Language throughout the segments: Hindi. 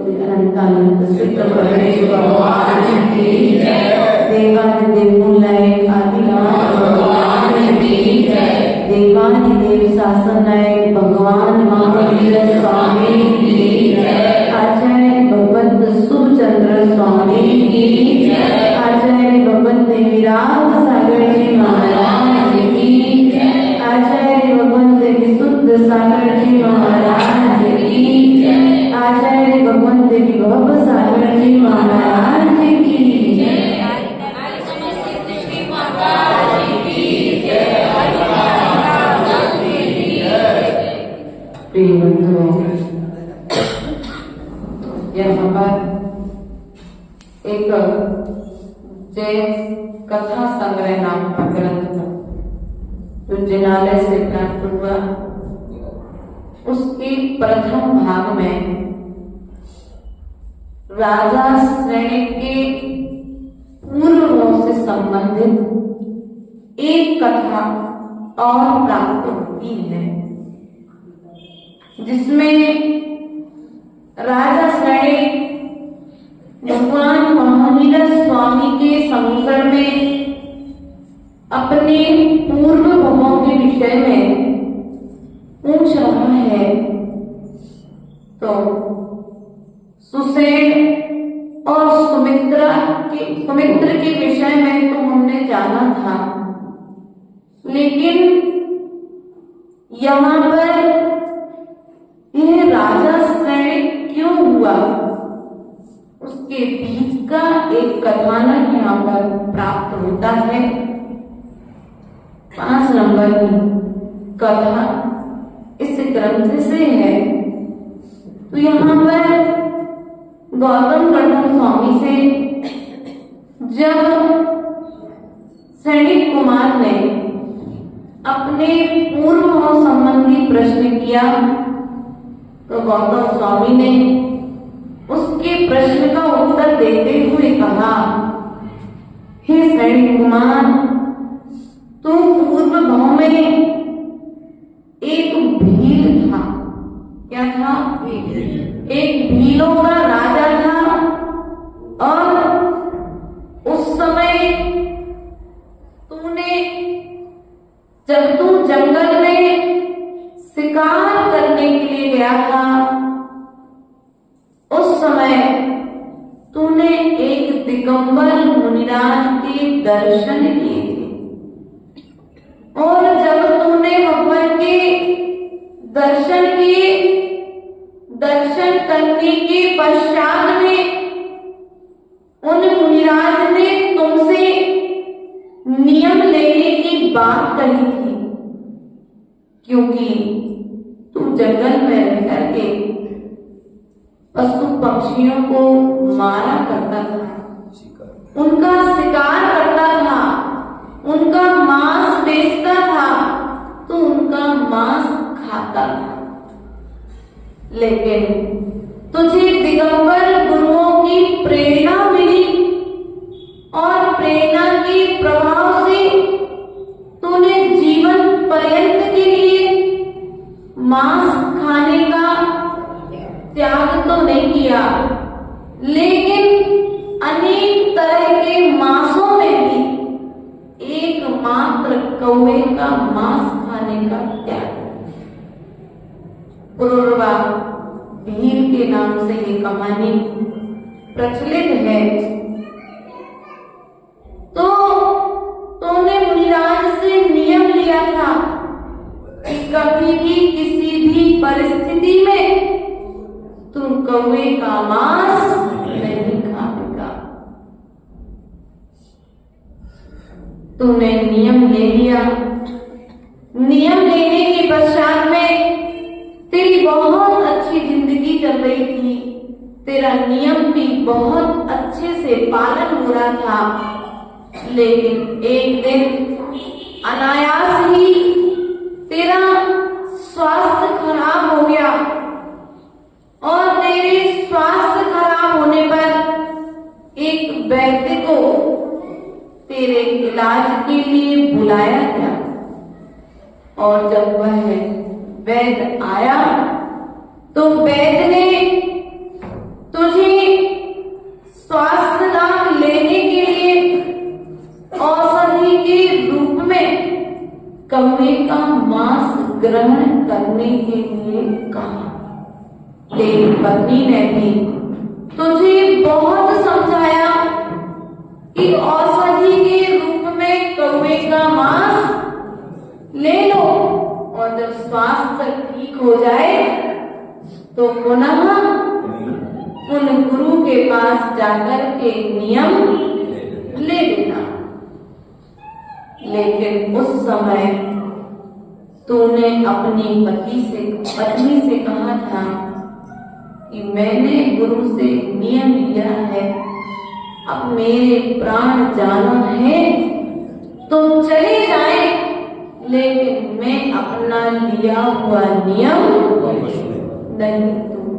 अनंतानंद सिद्ध गणेश भगवान की जय। देवादिदेव मूलनायक आदिनाथ भगवान की जय। देवादिदेव शासनायक भगवान महावीर स्वामी की जय। आचार्य भगवत सुचंद्र स्वामी की जय। आचार्य भगवत देवीराज सागर जी महाराज की जय। आचार्य भगवत विशुद्ध सागर जी महाराज की जय। आचार्य भगवत देवी भव सागर जी महाराज की जय। प्रिय बंधुओं, यहाँ पर एक जय कथा संग्रह नाम का ग्रंथ जो जिनालय से प्राप्त हुआ, उसके प्रथम भाग में राजा श्रेणी के पूर्वों से संबंधित एक कथा और प्राप्त होती है, जिसमें राजा श्रेणी भगवान महावीर स्वामी के संसर में अपने पूर्व भवों के विषय में पूछ रहा है। तो सुसेन और सुमित्र के विषय में तो हमने जाना था, लेकिन यहाँ पर यह राजा श्रेणी क्यों हुआ, उसके बीच का एक कथानक यहाँ पर प्राप्त होता है। 5 नंबर की कथा इस ग्रंथ से है। तो यहाँ पर गौतम गणधर स्वामी से जब सैनिक कुमार ने अपने पूर्व संबंधी प्रश्न किया, तो गौतम स्वामी ने उसके प्रश्न का उत्तर देते हुए कहा, हे सैनिक कुमार, तुम पूर्व भाव में एक भील था। क्या था? एक भीलों का राजा था, और उस समय जब तू जंगल में शिकार करने के लिए गया था, उस समय तूने एक दिगंबर मुनिराज के दर्शन किए थे, और जब तूने भगवान के दर्शन किए, दर्शन करने के पश्चात में उन मुनिराज ने तुमसे नियम लेने की बात कही थी, क्योंकि तू जंगल में रह करके पशु पक्षियों को मारा करता था, उनका शिकार करता था, उनका मांस बेचता था, तो उनका मांस खाता था। लेकिन तुझे दिगंबर गुरुओं की प्रेरणा मिली, और प्रेरणा के प्रभाव से तूने जीवन पर्यंत के लिए मांस खाने का त्याग तो नहीं किया, लेकिन अनेक तरह के मांसों में भी एकमात्र कौवे का मांस खाने का त्याग। पुरुरवा भील के नाम से ये कहानी प्रचलित है। तो तूने मुनिराज से नियम लिया था कि कभी भी किसी भी परिस्थिति में तुम कौवे का मांस नहीं खाएगा। तूने नियम ले लिया। नियम लेने के पश्चात में तेरी बहुत अच्छी जिंदगी चल रही थी, तेरा नियम भी बहुत अच्छे से पालन हो रहा था। लेकिन एक दिन अनायास ही तेरा स्वास्थ्य खराब हो गया, और तेरे स्वास्थ्य खराब होने पर एक वैद्य को तेरे इलाज के लिए बुलाया गया। और जब वह वैद्य आया तो वैद्य ने कौवे का मांस ग्रहण करने के लिए कहा। तेरी पत्नी ने भी तुझे बहुत समझाया कि औषधि के रूप में कौवे का मांस ले लो और जब स्वास्थ्य ठीक हो जाए तो पुनः उन गुरु के पास जाकर के नियम ले लेना। लेकिन उस समय तूने अपनी पत्नी से कहा था कि मैंने गुरु से नियम लिया है, अब मेरे प्राण जाना है तो चले जाए, लेकिन मैं अपना लिया हुआ नियम नहीं तोड़।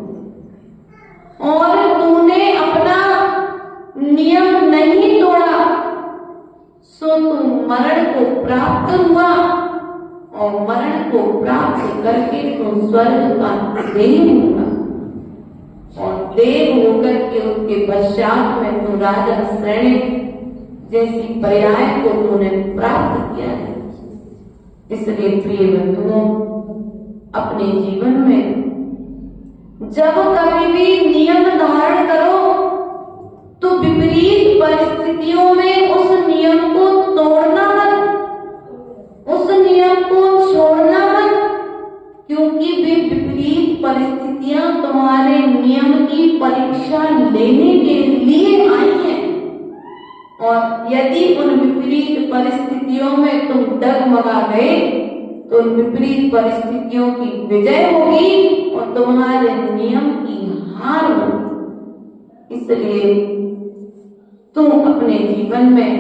और तूने अपना नियम नहीं तोड़ा सो तू मरण को प्राप्त हुआ, और मरण को प्राप्त करके तू स्वर्ग का देव हुआ, और देव होकर के उसके पश्चात में तू राजा श्रेणी जैसी पर्याय को तूने प्राप्त किया है। इसलिए प्रिय बंधुओं, अपने जीवन में जब कभी भी नियम धारण करो तो विपरीत परिस्थितियों में उस नियम को तोड़ना मत, उस नियम को छोड़ना मत, क्योंकि वे विपरीत परिस्थितियां तुम्हारे नियम की परीक्षा लेने के लिए आई हैं। और यदि उन विपरीत परिस्थितियों में तुम डगमगा गए तो उन विपरीत परिस्थितियों की विजय होगी और तुम्हारे नियम की हार होगी। इसलिए तुम अपने जीवन में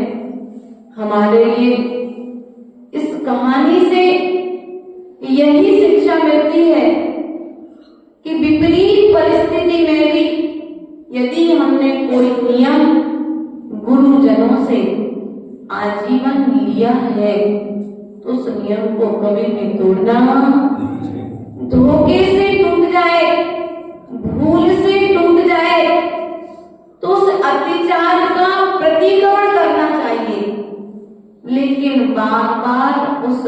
हमारे लिए इस कहानी से यही शिक्षा मिलती है कि विपरीत परिस्थिति में भी यदि हमने कोई नियम गुरुजनों से आजीवन लिया है तो उस नियम को कभी भी तोड़ना, धोखे से टूट जाए, भूल से टूट जाए तो उस अत्याचार का प्रतिक्रमण करना चाहिए, लेकिन बार बार उस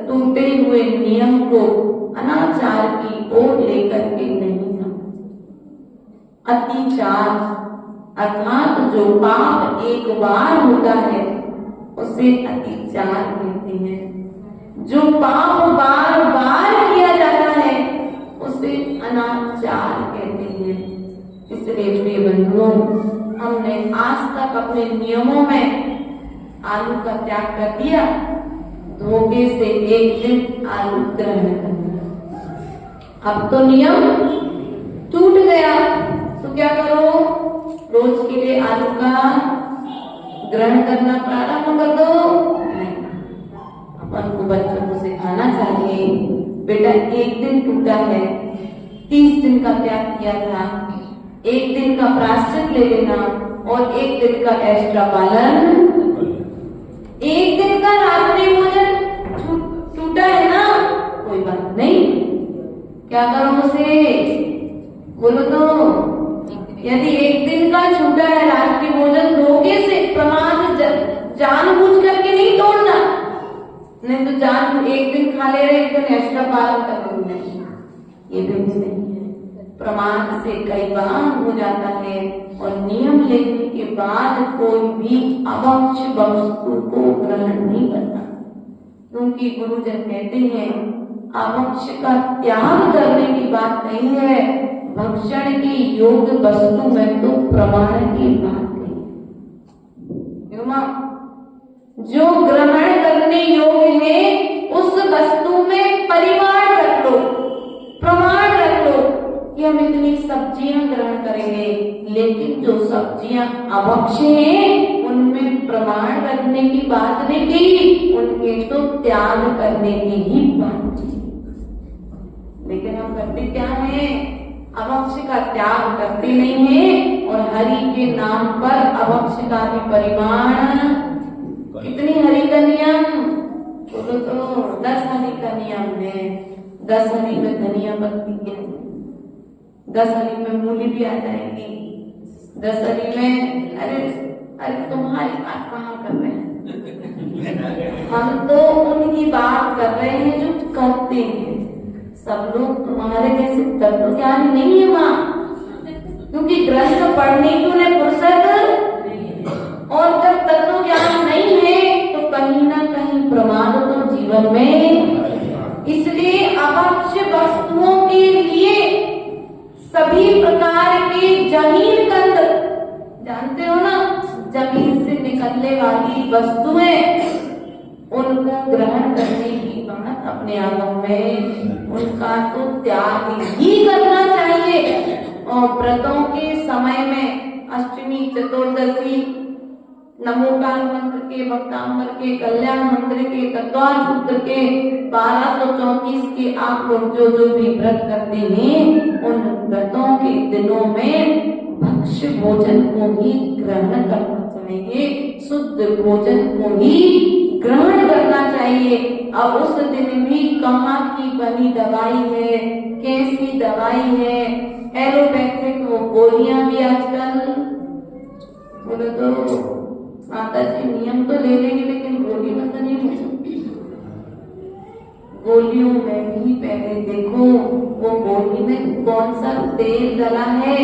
टूटे हुए नियम को अनाचार की ओर लेकर के नहीं जाना। अत्याचार अर्थात जो पाप एक बार होता है उसे अत्याचार कहते हैं, जो पाप बार बार किया जाता है उसे अनाचार कहते हैं। इसलिए प्रिय बंधुओं, हमने आज तक अपने नियमों में आलू का त्याग कर दिया, धोखे से एक दिन आलू ग्रहण कर दिया। अब तो नियम टूट गया तो क्या करो, रोज के लिए आलू का ग्रहण करना प्रारंभ कर दो। अपन को बच्चों को सिखाना चाहिए, बेटा एक दिन टूटा है, 30 दिन का त्याग किया था, एक दिन का प्रायश्चित ले लेना और एक दिन का एक्स्ट्रा पालन, एक दिन का रात्रि भोजन टूटा है ना, कोई बात नहीं, क्या करो उसे, बोलो तो। यदि एक दिन का छूटा है रात्रि भोजन, धोखे से प्रमाद जानबूझ करके नहीं तोड़ना, नहीं तो जान एक दिन खा ले रहे, एक दिन एक्स्ट्रा पालन कर नहीं, ये भी नहीं है। प्रमाद से कई बार हो जाता है और नियम लेने के बाद कोई भी अभक्ष वस्तु को ग्रहण नहीं करना, क्योंकि गुरुजन कहते हैं अभक्ष का त्याग करने की बात नहीं है, भक्षण की योग्य वस्तु में तो प्रमाण की बात कही। जो ग्रहण करने योग्य है उस वस्तु में परिमाण रख लो, प्रमाण रख लो कि हम इतनी सब्जियां ग्रहण करेंगे, लेकिन जो सब्जियां अभक्ष हैं उनमें प्रमाण रखने की बात नहीं की, उनके तो त्याग करने की ही बात की। लेकिन हम करते क्या है, अभक्ष का त्याग करते नहीं है और हरि के नाम पर अभक्ष का भी परिमाण, कितनी हरि का नियम बोलो तो 10 हरि का नियम है। 10 हरि में धनिया पत्ती है, 10 हरि में मूली भी आ जाएगी, 10 हरि में अरे अरे तुम्हारी बात कहाँ कर रहे हैं, हम तो उनकी बात कर रहे हैं जो करते हैं। सब लोग तुम्हारे जैसे तत्व ज्ञानी नहीं है माँ, क्योंकि ग्रंथ पढ़ने की उन्हें फुर्सत, और जब तत्व ज्ञान नहीं है तो कहीं ना कहीं प्रमाद तो जीवन में। इसलिए अभक्ष्य वस्तुओं के लिए सभी प्रकार के जमीन कंद, जानते हो ना, जमीन से निकलने वाली वस्तुएं, उनको ग्रहण करने की बात अपने आप में, उनका तो त्याग ही करना चाहिए। और व्रतों के समय में अष्टमी, चतुर्दशी, नमोकार मंत्र के, भक्तांबर के, कल्याण मंत्र के, तत्वार सूत्र के, 1234 के आप लोग जो जो भी व्रत करते हैं, उन व्रतों के दिनों में भक्ष्य भोजन को ही ग्रहण करना चाहिए, शुद्ध भोजन को ही ग्रहण करना चाहिए। अब उस दिन भी कहाँ की बनी दवाई है, कैसी दवाई है, एलोपैथिक गोलियां भी आजकल, बोले तो माता जी नियम तो ले लेंगे लेकिन गोली बंद नहीं हो सकती। गोलियों में भी पहले देखो वो गोली में कौन सा तेल डला है,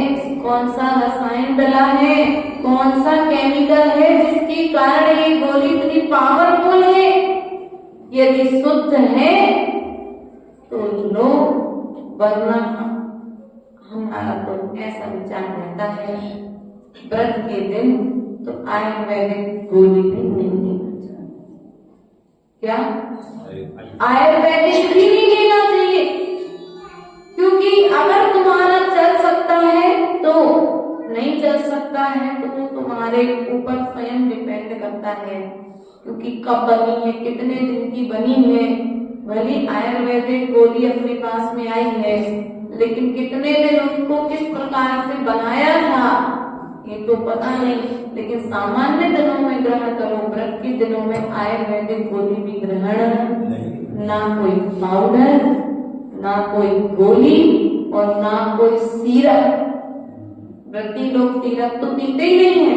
कौन सा रसायन डला है, कौन सा केमिकल है जिसके कारण ये गोली इतनी पावरफुल है। यदि शुद्ध है तो लो, वरना हमारा तो ऐसा विचार रहता है व्रत के दिन तो आयुर्वेदिक गोली भी नहीं लेना चाहिए। क्या आयुर्वेदिक भी नहीं लेना चाहिए, क्योंकि अगर तुम्हारा चल सकता है तो, नहीं चल सकता है तो वो तुम्हारे ऊपर स्वयं डिपेंड करता है, क्योंकि कब बनी है, कितने दिन की बनी है। भली आयुर्वेदिक गोली अपने पास में आई है, लेकिन कितने दिन उसको किस प्रकार से बनाया था ये तो पता नहीं, लेकिन सामान्य दिनों में ग्रहण करो, व्रत के दिनों में आयुर्वेदिक गोली भी ग्रहण, ना कोई पाउडर, ना कोई गोली और ना कोई सीरप। व्रती लोग सीरप तो पीते ही नहीं है,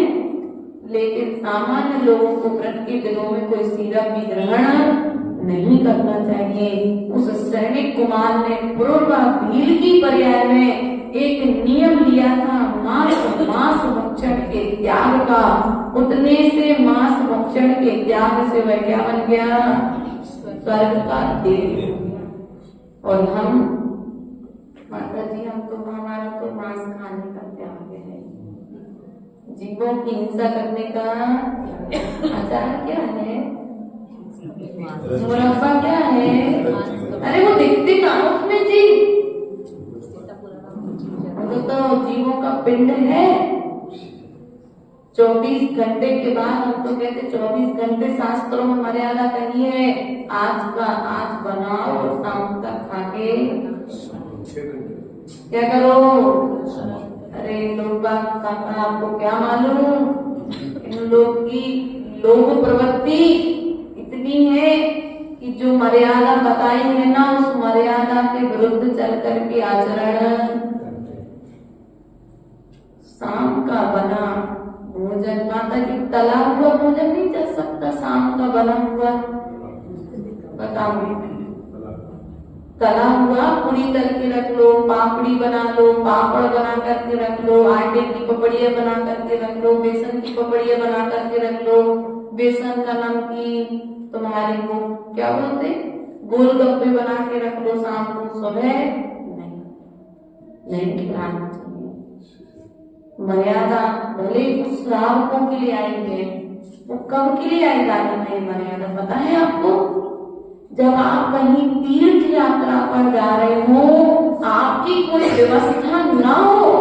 लेकिन सामान्य लोगों को व्रत के दिनों में कोई सीरप भी ग्रहण नहीं करना चाहिए। उस सैनिक कुमार ने पूर्वा भील की पर्याय में एक नियम लिया था मांस भक्षण के त्याग का। उतने से मांस भक्षण के त्याग से वह क्या बन गया, स्वर्ग का देव। और हम माता जी, हम तो, हमारा तो मांस खाने का त्याग है, जीवों की हिंसा करने का आचार क्या है, मुरब्बा क्या है, अरे वो दिखते कहाँ उसमें जी, तो जीवों का पिंड है। 24 घंटे के बाद हम तो कहते 24 घंटे शास्त्रों में मर्यादा कही है, आज का आज बनाओ और शाम तक खा के क्या करो। अरे लोग आपको क्या मालूम, इन लोग की लोभ प्रवृत्ति इतनी है कि जो मर्यादा बताई है ना, उस मर्यादा के विरुद्ध चल करके आचरण। शाम का बना भोजन, माता की तला हुआ भोजन नहीं चल सकता, शाम का बना हुआ, बताओ, तला हुआ पूरी तल के रख लो, पापड़ी बना लो, पापड़ बना करके रख लो, आटे की पपड़ियाँ बना करके रख लो, बेसन की पपड़ियाँ बना करके रख लो, बेसन का नमकीन, तुम्हारे को क्या बोलते गोलगप्पे बना के रख लो शाम को, सुबह नहीं खिलाना चाहिए। मर्यादा भले उस श्रावकों के लिए आई है, वो कब के लिए आई दादी में मर्यादा पता है आपको? जब आप कहीं तीर्थ यात्रा पर जा रहे हो, आपकी कोई व्यवस्था ना हो,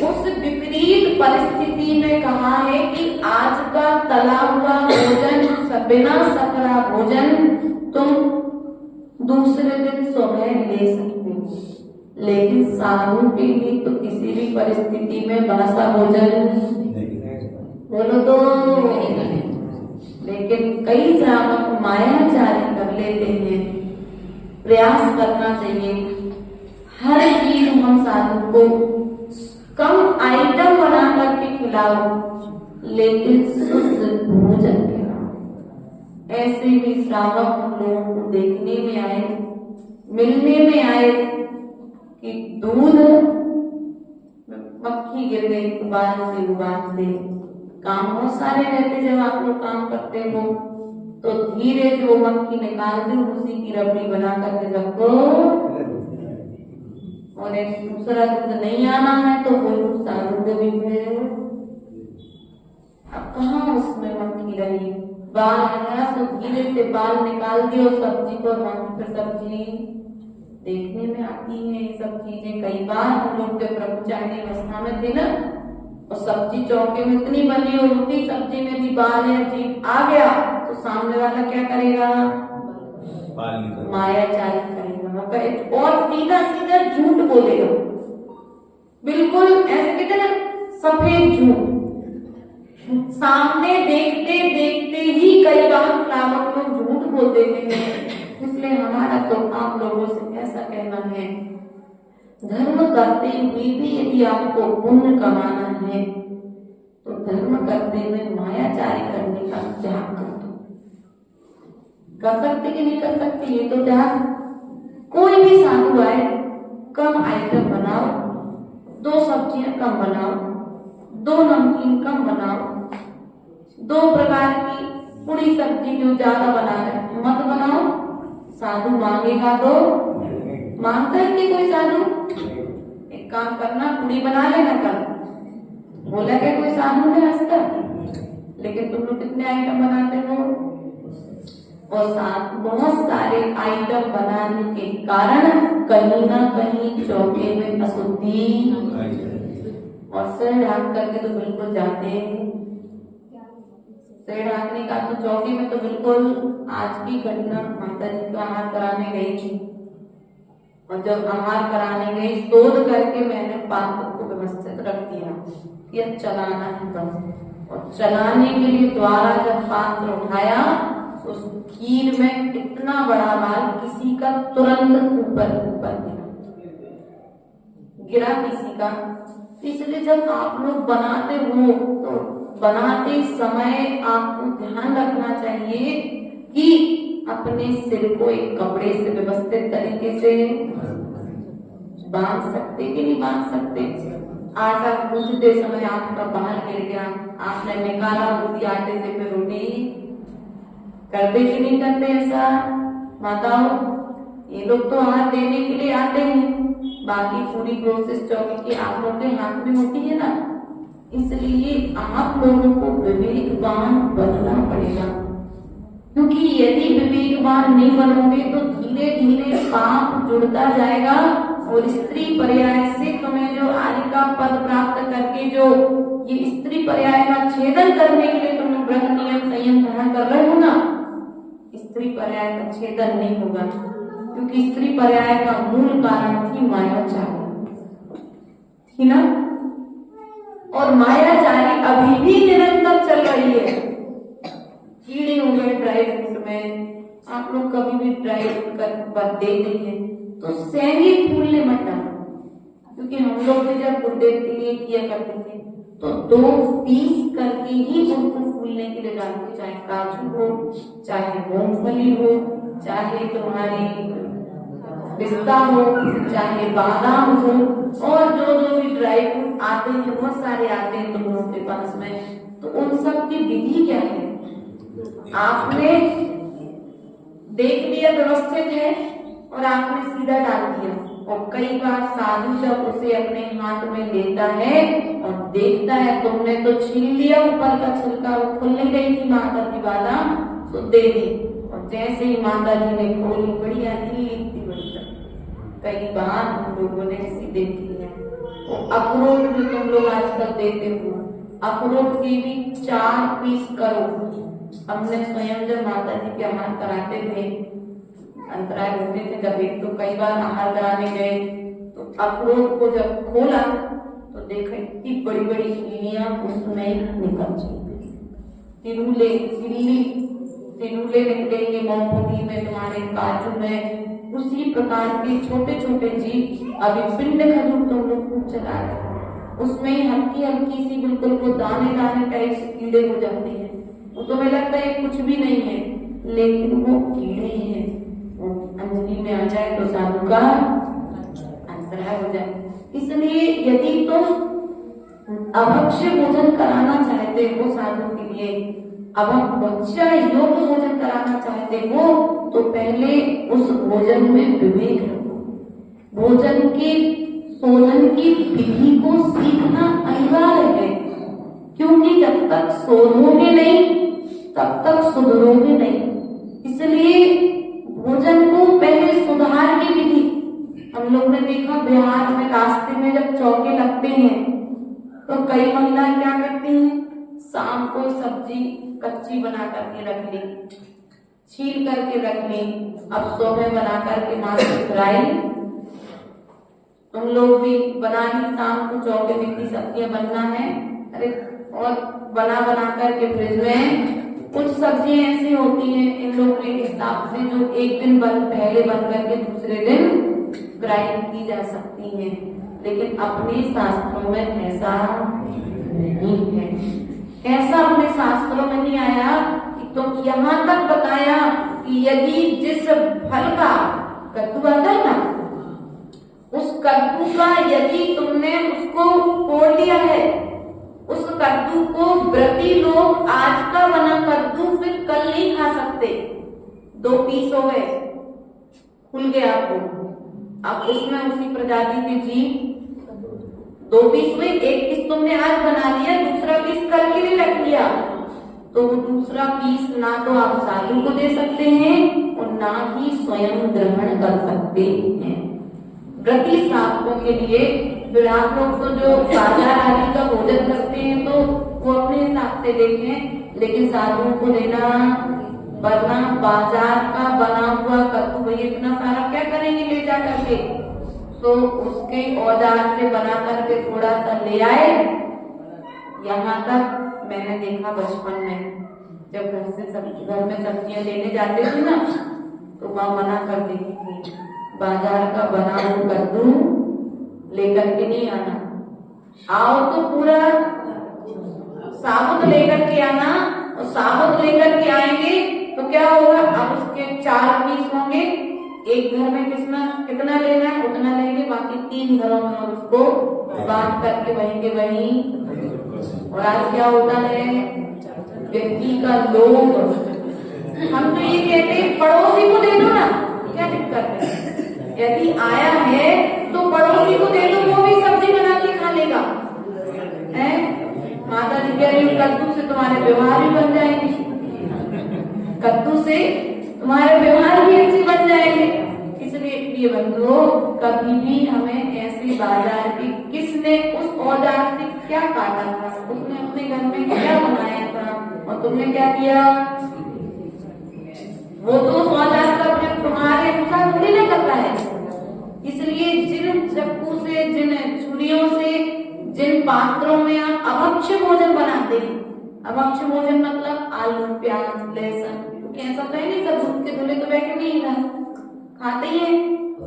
उस विपरीत परिस्थिति में कहा है कि आज का तला हुआ भोजन, बिना सकरा भोजन तुम दूसरे दिन सुबह ले सकते हो, लेकिन साधु के लिए तो किसी भी परिस्थिति में बासा भोजन बोलो तो। लेकिन कई श्रावक मायाचारी कर लेते हैं, प्रयास करना चाहिए हर चीज हम साधु को कम आइटम बना करके खिलाओ, लेकिन शुद्ध भोजन के नाम। ऐसे भी श्रावक हम लोगों को देखने में आए, मिलने में आए कि दूध मक्खी गिर गई उबालते काम बहुत सारे रहते। जब आप लोग काम करते हो तो धीरे से वो मक्खी निकाल दी, उसी की रबड़ी बना करके रखो, और एक दूसरा दूध नहीं आना है तो वो साधु को भी भेजो। अब कहाँ उसमें मक्खी रही, बाल आया तो धीरे से बाल निकाल दियो, सब्जी को फिर सब्जी देखने में आती है। ये सब चीजें कई बार हम लोग के प्रभु चाहने अवस्था में थे ना, और सब्जी चौके में इतनी बनी और उसी सब्जी में भी बाल या जीभ आ गया तो सामने वाला क्या करेगा, मायाचारी करेगा और सीधा सीधा झूठ बोलेगा, बिल्कुल ऐसे कहते ना सफेद झूठ। सामने देखते देखते ही कई बार श्रावक लोग झूठ बोल देते हैं। इसलिए हमारा तो आप लोगों से ऐसा कहना है, धर्म करते हुए भी यदि आपको पुण्य कमाना है तो धर्म करते हुए मायाचारी करने का त्याग कर दो। कर सकते कि नहीं कर सकते ये तो त्याग। कोई भी साधु आए, कम आइटम बनाओ, 2 सब्जियां कम बनाओ, 2 नमकीन कम बनाओ, 2 प्रकार की पूरी सब्जी जो ज्यादा बना रहे मत बनाओ। साधु मांगेगा तो मांगता है कि कोई साधु, एक काम करना पूरी बना लेना कल, बोला क्या कोई साधु ने हंसता, लेकिन तुम लोग कितने आइटम बनाते हो, और साथ बहुत सारे आइटम बनाने के कारण कहीं ना कहीं चौके में अशुद्धि, और सिर ढाक करके तो बिल्कुल जाते हैं। सिर ढाकने का तो चौकी में तो बिल्कुल, आज की घटना माता जी को आहार कराने गई थी, और जब आहार कराने गई शोध करके मैंने पात्र को व्यवस्थित रख दिया कि अब चलाना है बस, और चलाने के लिए द्वारा जब पात्र उठाया तो उस खीर में इतना बड़ा बाल किसी का तुरंत ऊपर गिरा किसी का। इसलिए जब आप लोग बनाते हो तो बनाते समय आपको ध्यान रखना चाहिए कि अपने सिर को एक कपड़े से व्यवस्थित तरीके से बांध सकते कि नहीं बांध सकते। आटा गूंथते समय आपका बाल गिर गया, आपने निकाला उसी आटे से फिर रोटी करते कि नहीं करते ऐसा। माताओं, ये लोग तो हाथ देने के लिए आते हैं, बाकी पूरी प्रोसेस चौकी की आप लोगों के हाथ में होती है ना। इसलिए आप लोगों को विवेकवान बनना पड़ेगा, क्योंकि यदि विवेकवान नहीं बनोगे तो धीरे धीरे पाप जुड़ता जाएगा, और स्त्री पर्याय से तुम्हें जो आदि का पद प्राप्त करके जो ये स्त्री पर्याय का छेदन करने के लिए तुम व्रत नियम संयम धारण कर रहे हो ना, स्त्री पर्याय का छेदन नहीं होगा, क्योंकि स्त्री पर्याय का मूल कारण थी मायाचारी, थी ना। और मायाचारी अभी भी निरंतर चल रही है। कीड़े हो गए ड्राई फ्रूट में, आप लोग कभी भी ड्राई फ्रूट का देते हैं तो सेंगी फूलने मत डालो, क्योंकि हम लोग भी जब गुरुदेव के लिए किया करते थे तो 2 पीस करके ही उनको फूलने के लिए डालते, चाहे काजू हो, चाहे मूंगफली हो, चाहे तुम्हारी पिस्ता हो, चाहे बादाम हो, और जो जो भी ड्राई फ्रूट आते हैं, बहुत सारे आते हैं तुम लोगों के पास में, तो उन सब की विधि क्या है आपने देख लिया, व्यवस्थित है, और आपने सीधा डाल दिया। और कई बार साधु जब उसे अपने हाथ में लेता है और देखता है तुमने तो छीन लिया ऊपर का छिलका, वो खुल नहीं रही थी माता की बादाम, तो दे दी, और जैसे ही माता जी ने खोली बढ़िया नीली थी बढ़िया। कई बार हम लोगों ने ऐसी देखी है। तो अखरोट जो तुम लोग आजकल देते हो, अखरोट के भी 4 पीस करो। हमने स्वयं जब माता जी के आहार कराते थे, अंतराय होते थे जब, एक तो कई बार आहार कराने गए तो अखरोट को जब खोला तो देखा इतनी बड़ी बड़ी गिल्लियां उसमें निकल जाएंगी, तिरुले निकलेंगे मूंगफली में, तुम्हारे काजू में, उसी प्रकार के छोटे छोटे जीव। अभी पिंड खजूर तुम लोग खूब चला रहे, उसमें हल्की हल्की सी बिल्कुल वो दाने दाने टाइप से कीड़े हो जाते हैं। वो तुम्हें लगता है कुछ भी नहीं है, लेकिन वो कीड़े हैं। अंजलि में आ जाए तो साधु का अंतराय हो जाए। इसलिए यदि तुम अभक्ष्य भोजन कराना चाहते हो साधु के लिए, अभक्ष्य योग्य भोजन कराना चाहते हो, तो पहले उस भोजन में विवेक रखो। भोजन के शोधन की विधि को सीखना अनिवार्य है, क्योंकि जब तक शोधोगे नहीं तब तक सुधरोगे नहीं। इसलिए भोजन को पहले सुधार की विधि। हम लोग ने देखा बिहार में रास्ते में जब चौके लगते हैं तो कई महिलाएं क्या करती हैं, शाम को सब्जी कच्ची बना करके रख ली, छील करके रख ली, अब सुबह बना करके माँ से फ्राई। तुम लोग भी बना ली, शाम को चौके में इतनी सब्जियां बनना है, अरे और बना बना करके फ्रिज में। कुछ सब्जियां ऐसी होती हैं इन लोगों के हिसाब से जो एक दिन पहले बन करके दूसरे दिन फ्राई की जा सकती हैं, लेकिन अपने शास्त्रों में ऐसा नहीं है। ऐसा अपने शास्त्रों में नहीं आया कि तुम यहाँ तक बताया कि यदि जिस फल का कद्दू आता है ना, उस कद्दू का यदि तुमने उसको तोड़ लिया है, उस कद्दू को व्रती लोग आज का बना कद्दू फिर कल नहीं खा सकते। 2 पीस हो गए, खुल गया आपको, अब उसमें उसी प्रजाति के जीव 2 पीस हुए, 1 पीस तुमने आज बना लिया, दूसरा पीस कल के लिए रख लिया, तो वो दूसरा पीस ना तो आप साधु को दे सकते हैं और ना ही स्वयं ग्रहण कर सकते हैं। व्रती साधकों के लिए फिर आप लोग तो जो बाजार आदि का भोजन करते हैं तो वो अपने हिसाब से देखें, लेकिन साधुओं को देना, वरना बाजार का बना हुआ कद्दू भैया इतना सारा क्या करेंगे ले जा करके, तो उसके औजार से बना करके थोड़ा सा ले आए। यहाँ तक मैंने देखा बचपन में जब घर में सब्जियां लेने जाते थे ना, तो माँ मना कर देती थी, बाजार का बना हुआ कद्दू लेकर के नहीं आना, आओ तो पूरा साबुत लेकर के आना, और साबुत लेकर के आएंगे तो क्या होगा, अब उसके 4 पीस होंगे, एक घर में कितना लेना है उतना लेंगे, बाकी 3 घरों में और उसको बांट करके वहीं के वहीं। और आज क्या होता है, व्यक्ति का लोभ, हम तो ये कहते हैं पड़ोसी को दे दो ना, क्या दिक्कत है, यदि आया है तो पड़ोसी को दे दो, वो भी सब्जी बना के खा लेगा। माता जी कह रही कद्दू से तुम्हारे व्यवहार भी बन जाएंगे, कद्दू से तुम्हारे व्यवहार भी अच्छे बन जाएंगे। इसलिए बंधुओं, कभी भी हमें ऐसे बाजार की, किसने उस औजार से क्या काटा था, उसने अपने घर में क्या बनाया था और तुमने क्या किया, वो तो उस औजार का प्रयोग तुम्हारे अनुसार थोड़ी ना करता है। इसलिए जिन चक्कू से, जिन छुरियों से, जिन पात्रों में आप अभक्ष्य भोजन बनाते हैं, अभक्ष्य भोजन मतलब आलू प्याज लहसुन, ऐसा तो है नहीं सब दूध के धुले तो बैठे नहीं ना खाते ही है,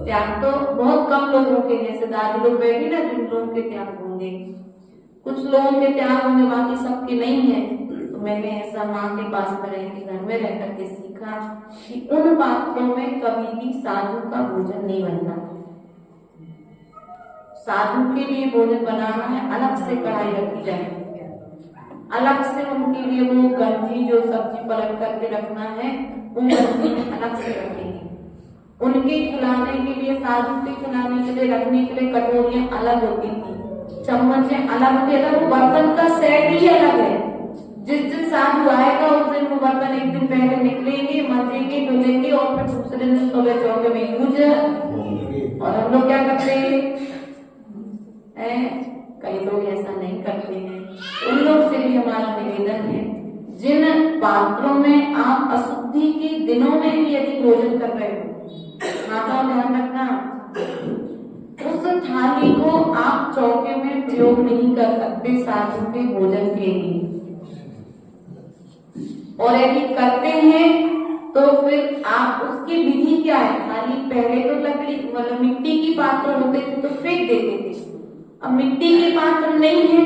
त्याग तो बहुत कम लोगों के, जैसे दादी लोग बैठे ना, जिन लोगों के त्याग होंगे, कुछ लोगों के त्याग होंगे, बाकी सबके नहीं है। तो मैंने ऐसा माँ के पास में रह के, घर में रह करके सीखा कि उन पात्रों में कभी भी साधु का भोजन नहीं बनता। साधु के लिए भोजन बनाना है, अलग से कढ़ाई रखी जाए, अलग से उनके लिए वो गंजी जो सब्जी पलट करके रखना है, उन गंजी अलग से रखेंगे। उनके खिलाने के लिए, साधु के खिलाने के लिए रखने के लिए कटोरियां अलग होती थी, चम्मचें अलग होती है, वो बर्तन का सेट ही अलग है। जिस दिन साधु आएगा उस दिन वो बर्तन एक दिन पहले निकलेंगे, मजेंगे, धुलेंगे और फिर दूसरे दिन सुबह चौके में यूज। और हम लोग क्या करते हैं, कई लोग ऐसा नहीं करते हैं। उन लोग से भी हमारा निवेदन है, जिन पात्रों में आप अशुद्धि के दिनों में भी यदि भोजन कर रहे हो, माता ध्यान रखना, उस थाली को आप चौके में प्रयोग नहीं कर सकते साधु के भोजन के लिए। और यदि करते हैं तो फिर आप, उसकी विधि क्या है, थाली पहले तो लकड़ी मतलब मिट्टी की पात्र होते थे तो फेंक देते थे, अब मिट्टी के पात्र नहीं है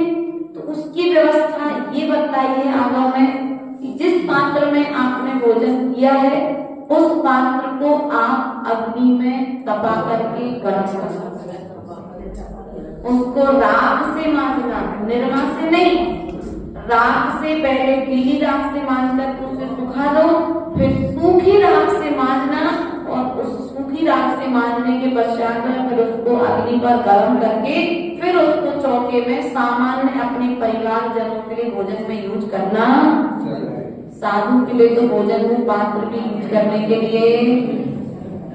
तो उसकी व्यवस्था ये बताइए आगम में कि जिस पात्र में आपने भोजन किया है उस पात्र को आप अग्नि में तपा करके गर्म कर सकते हैं। उसको राख से मांजना, निरमा से नहीं, राख से पहले गीली राख से मांज कर उसे सुखा दो, फिर सूखी राख से मांजना और उस सूखी राख से मांजने के पश्चात में फिर उसको अग्नि पर गर्म करके फिर उसको चौके में सामान्य अपने परिवार जनों के लिए भोजन में यूज करना। साधु के लिए तो भोजन में पात्र भी यूज करने के लिए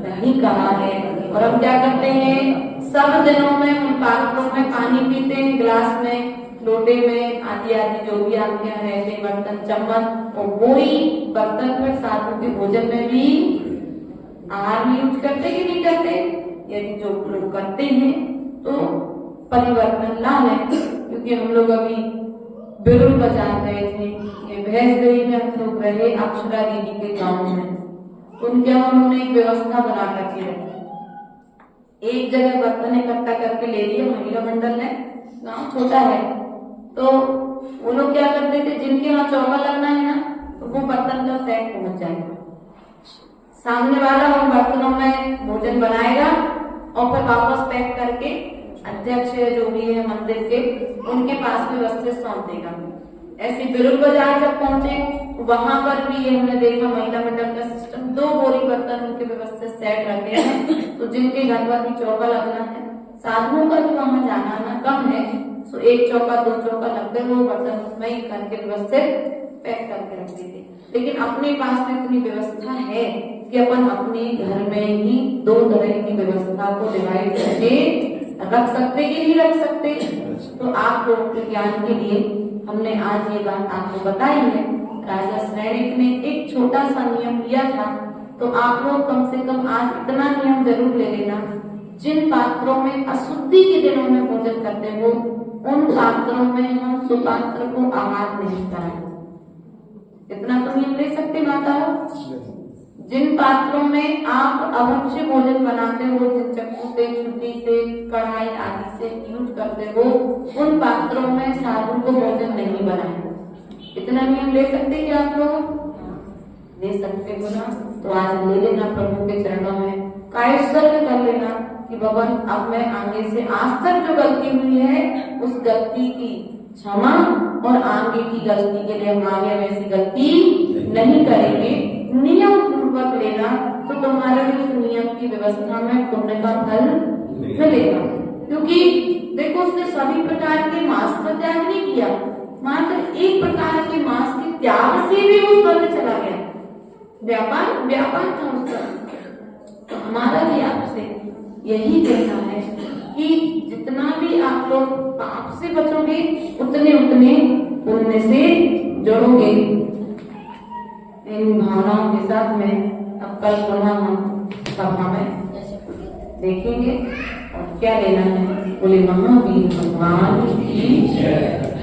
नहीं कहा है। और हम क्या करते हैं, सब दिनों में उन पात्रों में पानी पीते हैं, गिलास में, लोटे में, आदि आदि जो भी आपके यहाँ रहते बर्तन, चम्मच, और वही बर्तन फिर साधु के भोजन में भी आहार में यूज करते कि नहीं करते। यदि जो लोग करते हैं तो परिवर्तन ला लें, क्योंकि हम लोग अभी बिरुल बाजार गए थे, ये भैंसदेही में हम लोग रहे अक्षरा दीदी के गांव में। उनके यहाँ उन्होंने एक व्यवस्था बना रखी है, एक जगह बर्तन इकट्ठा करके ले लिए महिला मंडल ने, गांव छोटा है तो वो लोग क्या करते थे, जिनके यहाँ चौका लगना है ना तो वो बर्तन का सेट पहुंच जाएगा, सामने वाला उन बर्तनों में भोजन बनाएगा और फिर वापस पैक करके अध्यक्ष जो भी है मंदिर के उनके पास में व्यवस्थित सौंप देगा। ऐसे बिरुल बाजार जब पहुंचे वहां पर भी ये हमने देखा महिला मंडल का सिस्टम, 2 बोरी बर्तन उनके व्यवस्थित सेट रखे हैं। तो जिनके घर पर भी चौका लगना है, साधुओं का भी वहां जाना आना कम है, तो 1 चौका 2 चौका लगते वो बर्तन उसमें ही करके व्यवस्थित पैक करके रखते थे। लेकिन अपने पास में इतनी व्यवस्था है कि अपन अपने घर में ही 2 तरह की व्यवस्था को डिवाइड करके रख सकते कि नहीं रख सकते। तो आप लोगों के ज्ञान के लिए हमने आज ये बात आपको बताई है। राजा श्रेणिक ने एक छोटा सा नियम लिया था, तो आप लोग कम से कम आज इतना नियम जरूर ले लेना, जिन पात्रों में अशुद्धि के दिनों में भोजन करते हो उन पात्रों में हम सुपात्र को आहार नहीं कराएं। इतना तो नियम ले सकते माता। जिन पात्रों में आप अवश्य भोजन बनाते हो, जिन चक्कू से, छुरी से, कढ़ाई आदि से यूज करते हो, उन पात्रों में साधु को भोजन नहीं बनाए। इतना नियम ले सकते हैं आप लोग? ले सकते हो ना? तो आज ले लेना प्रभु के चरणों में, कायोत्सर्ग कर लेना कि भगवान अब मैं आगे से आज तक जो गलती हुई है उस गलती की क्षमा, और आगे की गलती के लिए हम आगे वैसी गलती नहीं करेंगे। नियम पूर्वक लेना तो तुम्हारे उस नियम की व्यवस्था में पुण्य का फल मिलेगा। क्योंकि देखो उसने सभी प्रकार के मांस का त्याग नहीं किया, मात्र एक प्रकार के मांस के त्याग से भी वो स्वर्ग चला गया। व्यापार था उसका। तो हमारा भी आपसे यही कहना है कि जितना भी आप लोग पाप से बचोगे उतने पुण्य से जुड़ोगे। इन भावनाओं के साथ में अब कल पुनः हम सभा में देखेंगे और क्या लेना है। बोले महावीर भगवान की जय।